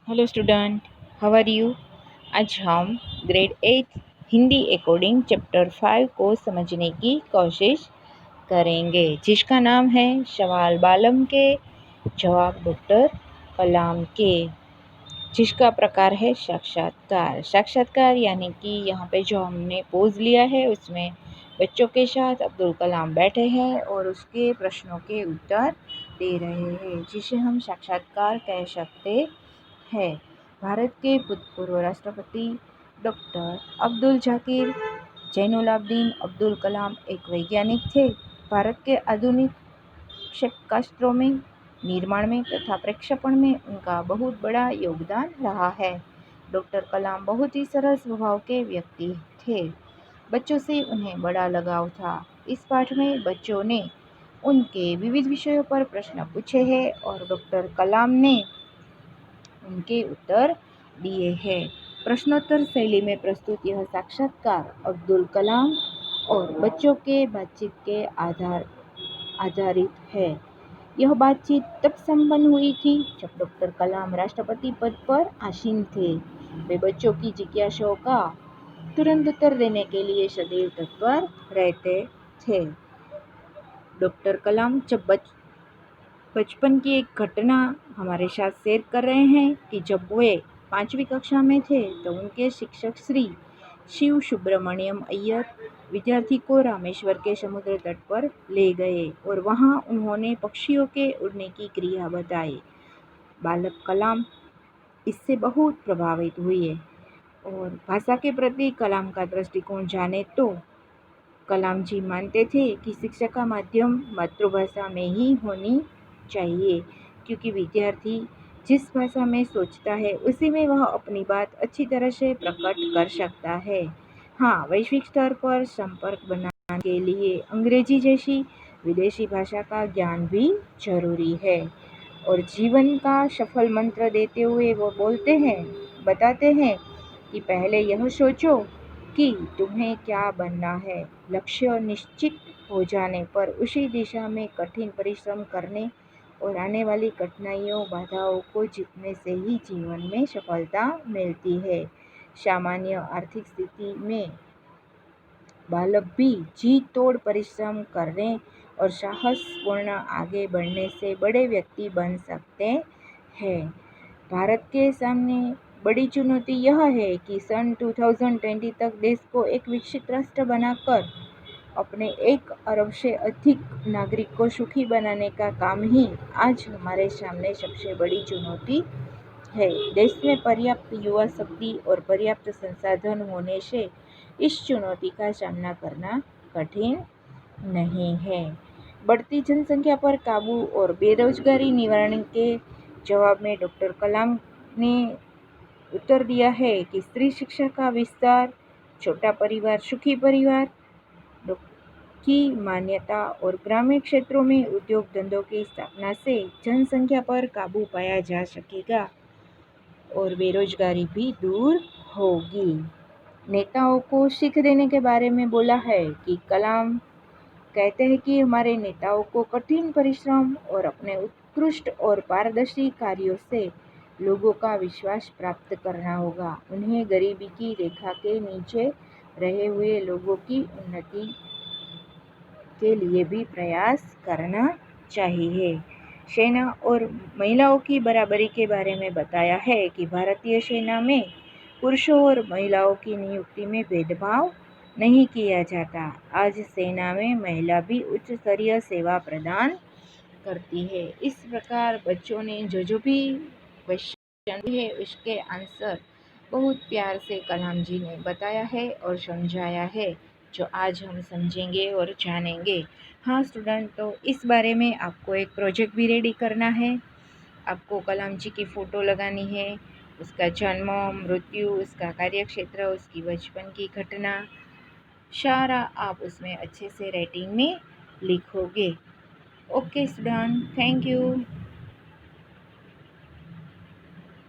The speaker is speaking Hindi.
Hello student, how are you. आज हम ग्रेड 8 हिंदी अकॉर्डिंग चैप्टर 5 को समझने की कोशिश करेंगे, जिसका नाम है सवाल बालम के जवाब डॉक्टर कलाम के, जिसका प्रकार है साक्षात्कार। साक्षात्कार यानी कि यहाँ पे जो हमने पोज लिया है उसमें बच्चों के साथ अब्दुल कलाम बैठे हैं और उसके प्रश्नों के उत्तर दे रहे हैं, जिसे हम साक्षात्कार कह सकते है। भारत के भूतपूर्व राष्ट्रपति डॉक्टर अब्दुल जाकिर जैनुलाब्दीन अब्दुल कलाम एक वैज्ञानिक थे। भारत के आधुनिक क्षेपणास्त्रों में निर्माण में तथा प्रक्षेपण में उनका बहुत बड़ा योगदान रहा है। डॉक्टर कलाम बहुत ही सरल स्वभाव के व्यक्ति थे। बच्चों से उन्हें बड़ा लगाव था। इस पाठ में बच्चों ने उनके विविध विषयों पर प्रश्न पूछे हैं और डॉक्टर कलाम ने उनके उत्तर दिए हैं। प्रश्नोत्तर शैली में प्रस्तुत यह साक्षात्कार अब्दुल कलाम और बच्चों के बातचीत के आधारित है। यह बातचीत तब संपन्न हुई थी जब डॉक्टर कलाम राष्ट्रपति पद पर आसीन थे। वे बच्चों की जिज्ञासाओं का तुरंत उत्तर देने के लिए सदैव तत्पर रहते थे। डॉक्टर कलाम जब बचपन की एक घटना हमारे साथ शेयर कर रहे हैं कि जब वे 5वीं कक्षा में थे तो उनके शिक्षक श्री शिव सुब्रमण्यम अय्यर विद्यार्थी को रामेश्वर के समुद्र तट पर ले गए और वहां उन्होंने पक्षियों के उड़ने की क्रिया बताई। बालक कलाम इससे बहुत प्रभावित हुए और भाषा के प्रति कलाम का दृष्टिकोण जाने तो कलाम जी मानते थे कि शिक्षा का माध्यम मातृभाषा में ही होनी चाहिए, क्योंकि विद्यार्थी जिस भाषा में सोचता है उसी में वह अपनी बात अच्छी तरह से प्रकट कर सकता है। हाँ, वैश्विक स्तर पर संपर्क बनाने के लिए अंग्रेजी जैसी विदेशी भाषा का ज्ञान भी जरूरी है। और जीवन का सफल मंत्र देते हुए वो बताते हैं कि पहले यह सोचो कि तुम्हें क्या बनना है। लक्ष्य निश्चित हो जाने पर उसी दिशा में कठिन परिश्रम करने और आने वाली कठिनाइयों बाधाओं को जीतने से ही जीवन में सफलता मिलती है। सामान्य आर्थिक स्थिति में बालक भी जी तोड़ परिश्रम करने और साहसपूर्ण आगे बढ़ने से बड़े व्यक्ति बन सकते हैं। भारत के सामने बड़ी चुनौती यह है कि सन 2020 तक देश को एक विकसित राष्ट्र बनाकर अपने 1 अरब से अधिक नागरिक को सुखी बनाने का काम ही आज हमारे सामने सबसे बड़ी चुनौती है। देश में पर्याप्त युवा शक्ति और पर्याप्त संसाधन होने से इस चुनौती का सामना करना कठिन नहीं है। बढ़ती जनसंख्या पर काबू और बेरोजगारी निवारण के जवाब में डॉक्टर कलाम ने उत्तर दिया है कि स्त्री शिक्षा का विस्तार, छोटा परिवार सुखी परिवार की मान्यता और ग्रामीण क्षेत्रों में उद्योग धंधों की स्थापना से जनसंख्या पर काबू पाया जा सकेगा और बेरोजगारी भी दूर होगी। नेताओं को सीख देने के बारे में बोला है कि कलाम कहते हैं कि हमारे नेताओं को कठिन परिश्रम और अपने उत्कृष्ट और पारदर्शी कार्यों से लोगों का विश्वास प्राप्त करना होगा। उन्हें गरीबी की रेखा के नीचे रहे हुए लोगों की उन्नति के लिए भी प्रयास करना चाहिए। सेना और महिलाओं की बराबरी के बारे में बताया है कि भारतीय सेना में पुरुषों और महिलाओं की नियुक्ति में भेदभाव नहीं किया जाता। आज सेना में महिला भी उच्च स्तरीय सेवा प्रदान करती है। इस प्रकार बच्चों ने जो भी क्वेश्चन है उसके आंसर बहुत प्यार से कलाम जी ने बताया है और समझाया है, जो आज हम समझेंगे और जानेंगे। हाँ स्टूडेंट, तो इस बारे में आपको एक प्रोजेक्ट भी रेडी करना है। आपको कलाम जी की फ़ोटो लगानी है, उसका जन्म, मृत्यु, उसका कार्यक्षेत्र, उसकी बचपन की घटना, सारा आप उसमें अच्छे से राइटिंग में लिखोगे। Okay student, thank you.